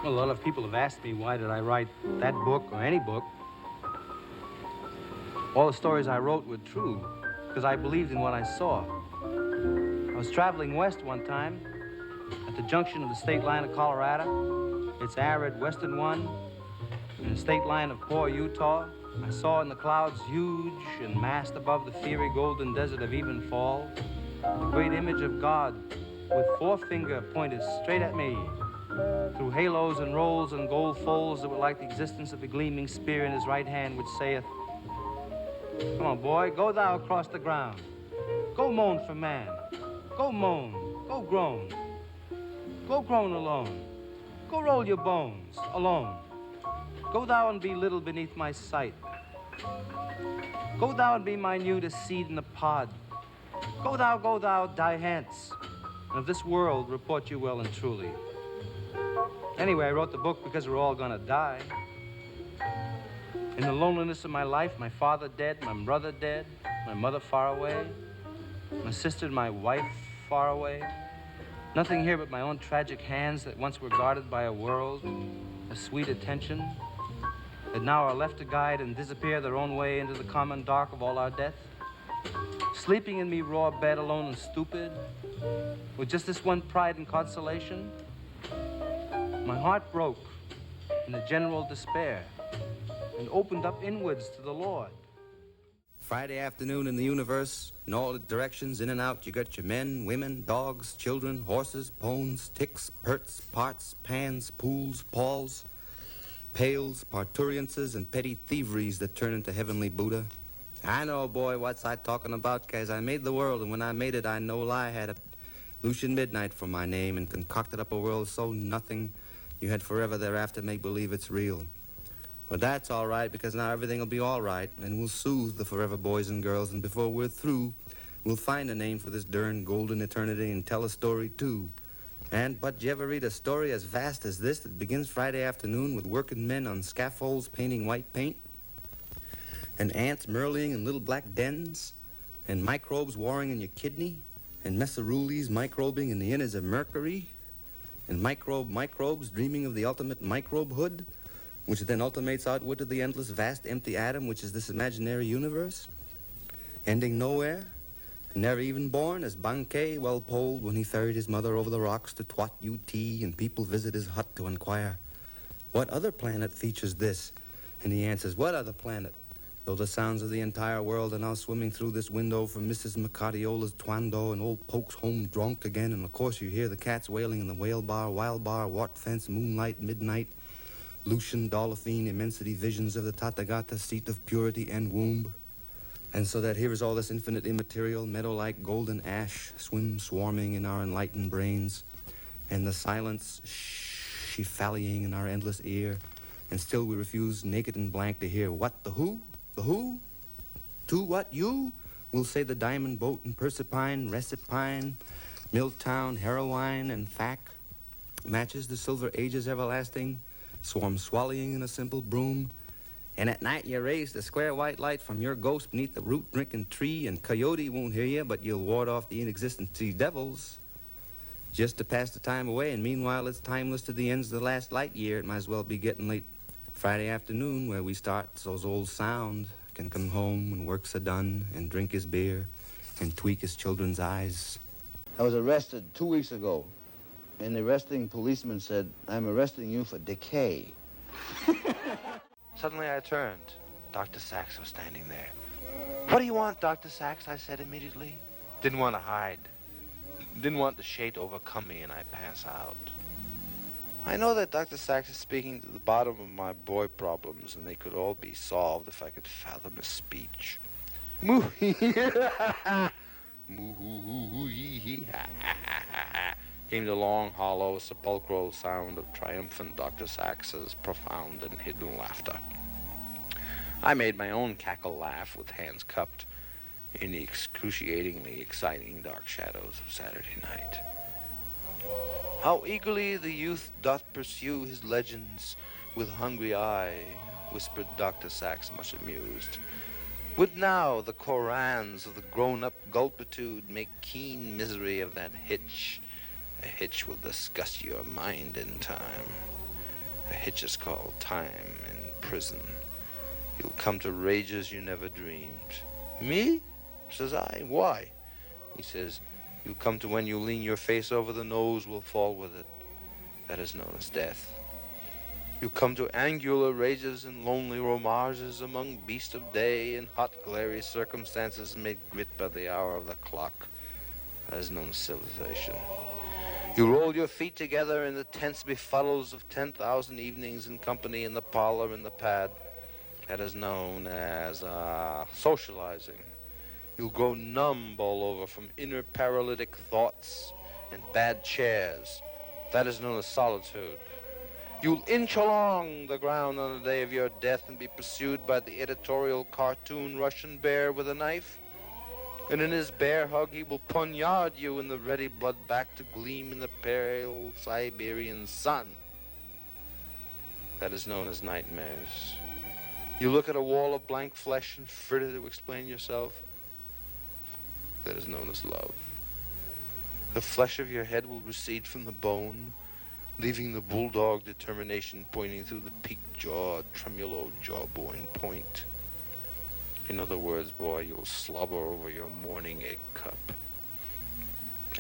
Well, a lot of people have asked me why did I write that book or any book. All the stories I wrote were true because I believed in what I saw. I was traveling west one time at the junction of the state line of Colorado, its arid western one, and the state line of poor Utah. I saw in the clouds, huge and massed above the fiery golden desert of Evenfall, the great image of God with forefinger pointed straight at me through halos and rolls and gold folds that were like the existence of the gleaming spear in his right hand, which saith, "Come on, boy, go thou across the ground. Go moan for man. Go moan. Go groan. Go groan alone. Go roll your bones alone. Go thou and be little beneath my sight. Go thou and be minute as seed in the pod. Go thou, die hence. And of this world report you well and truly." Anyway, I wrote the book because we're all gonna die. In the loneliness of my life, my father dead, my brother dead, my mother far away, my sister and my wife far away. Nothing here but my own tragic hands that once were guarded by a world of sweet attention, that now are left to guide and disappear their own way into the common dark of all our death. Sleeping in me raw bed alone and stupid, with just this one pride and consolation, my heart broke in a general despair and opened up inwards to the Lord. Friday afternoon in the universe, in all directions, in and out, you got your men, women, dogs, children, horses, pones, ticks, perts, parts, pans, pools, pauls, pails, parturiences, and petty thieveries that turn into heavenly Buddha. I know, boy, what's I talking about, 'cause I made the world, and when I made it, I no lie had a Lucian Midnight for my name and concocted up a world so nothing you had forever thereafter make believe it's real. But that's all right, because now everything will be all right, and we'll soothe the forever boys and girls, and before we're through, we'll find a name for this darn golden eternity and tell a story, too. But you ever read a story as vast as this that begins Friday afternoon with working men on scaffolds painting white paint, and ants murlaying in little black dens, and microbes warring in your kidney, and messerules microbing in the innards of Mercury, and microbes dreaming of the ultimate microbehood, which then ultimates outward to the endless, vast, empty atom, which is this imaginary universe, ending nowhere, and never even born, as Bankei well polled when he ferried his mother over the rocks to Twat UT, and people visit his hut to inquire, what other planet features this? And he answers, what other planet? Though the sounds of the entire world are now swimming through this window from Mrs. Macadiola's Twando, and old Poke's home drunk again, and of course you hear the cats wailing in the whale bar, wild bar, wart fence, moonlight, midnight, Lucian, Dolphine, immensity, visions of the Tathagata, seat of purity and womb. And so that here is all this infinite immaterial, meadow-like golden ash swim swarming in our enlightened brains, and the silence shifallying in our endless ear, and still we refuse naked and blank to hear what, the who? The who? To what, you? We'll say the diamond boat and Persipine, Recipine, Milltown, Heroine, and Fac, matches the silver ages everlasting, swarm swallowing in a simple broom, and at night you raise the square white light from your ghost beneath the root-drinking tree, and coyote won't hear you, but you'll ward off the inexistent sea devils just to pass the time away, and meanwhile it's timeless to the ends of the last light year. It might as well be getting late Friday afternoon where we start so's old Sound can come home when work's a-done and drink his beer and tweak his children's eyes. I was arrested 2 weeks ago, and the arresting policeman said, "I'm arresting you for decay." Suddenly I turned. Dr. Sachs was standing there. "What do you want, Dr. Sachs?" I said immediately. Didn't want to hide. Didn't want the shade to overcome me and I pass out. I know that Dr. Sachs is speaking to the bottom of my boy problems, and they could all be solved if I could fathom his speech. Came the long, hollow, sepulchral sound of triumphant Dr. Sachs's profound and hidden laughter. I made my own cackle laugh with hands cupped in the excruciatingly exciting dark shadows of Saturday night. How eagerly the youth doth pursue his legends with hungry eye, whispered Dr. Sachs, much amused. Would now the Korans of the grown-up gulpitude make keen misery of that hitch? A hitch will disgust your mind in time. A hitch is called time in prison. You'll come to rages you never dreamed. Me? Says I. Why? He says, you'll come to when you lean your face over, the nose will fall with it. That is known as death. You come to angular rages and lonely romages among beasts of day in hot, glary circumstances made grit by the hour of the clock. That is known as civilization. You roll your feet together in the tense befuddles of 10,000 evenings in company in the parlor in the pad. That is known as socializing. You'll grow numb all over from inner paralytic thoughts and bad chairs. That is known as solitude. You'll inch along the ground on the day of your death and be pursued by the editorial cartoon Russian bear with a knife. And in his bear hug, he will poniard you in the ready blood back to gleam in the pale Siberian sun. That is known as nightmares. You look at a wall of blank flesh and fritter to explain yourself. That is known as love. The flesh of your head will recede from the bone, leaving the bulldog determination pointing through the peak-jawed, tremulo jawbone point. In other words, boy, you'll slobber over your morning egg cup.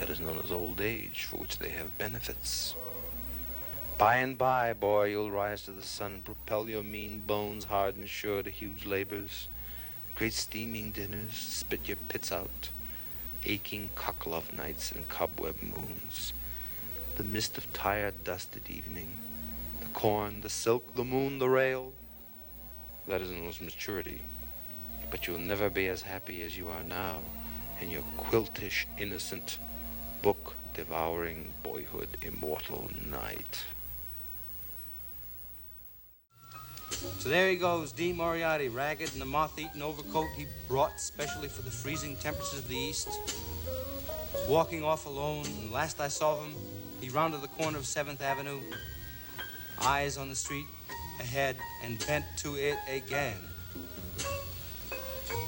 That is known as old age, for which they have benefits. By and by, boy, you'll rise to the sun and propel your mean bones hard and sure to huge labors, great steaming dinners, spit your pits out, aching cock-love nights and cobweb moons, the mist of tired, dusted evening, the corn, the silk, the moon, the rail. That is known as maturity. But you'll never be as happy as you are now in your quiltish, innocent, book-devouring, boyhood, immortal night. So there he goes, Dean Moriarty, ragged in the moth-eaten overcoat he brought specially for the freezing temperatures of the East, walking off alone, and last I saw of him, he rounded the corner of 7th Avenue, eyes on the street ahead, and bent to it again.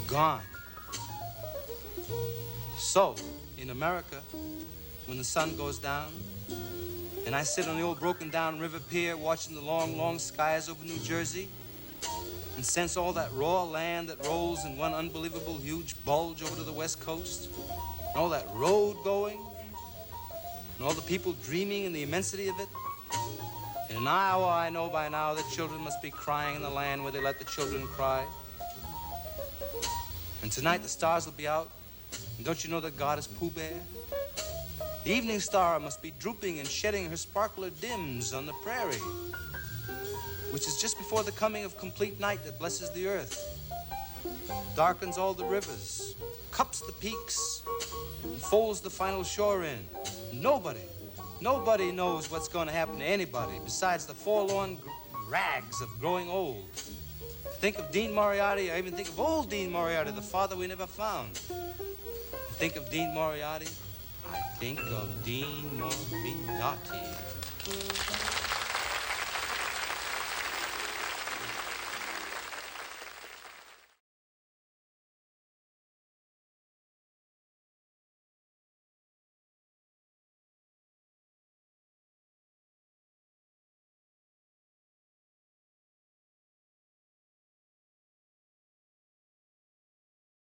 Gone. So, in America, when the sun goes down, and I sit on the old broken-down river pier watching the long, long skies over New Jersey and sense all that raw land that rolls in one unbelievable huge bulge over to the West Coast, and all that road going, and all the people dreaming in the immensity of it. In an hour, I know by now that children must be crying in the land where they let the children cry. And tonight the stars will be out, and don't you know that God is Pooh Bear? The evening star must be drooping and shedding her sparkler dims on the prairie, which is just before the coming of complete night that blesses the earth, darkens all the rivers, cups the peaks, and folds the final shore in. Nobody knows what's going to happen to anybody besides the forlorn rags of growing old. Think of Dean Moriarty, or even think of old Dean Moriarty, the father we never found. Think of Dean Moriarty, I think of Dean Moriarty.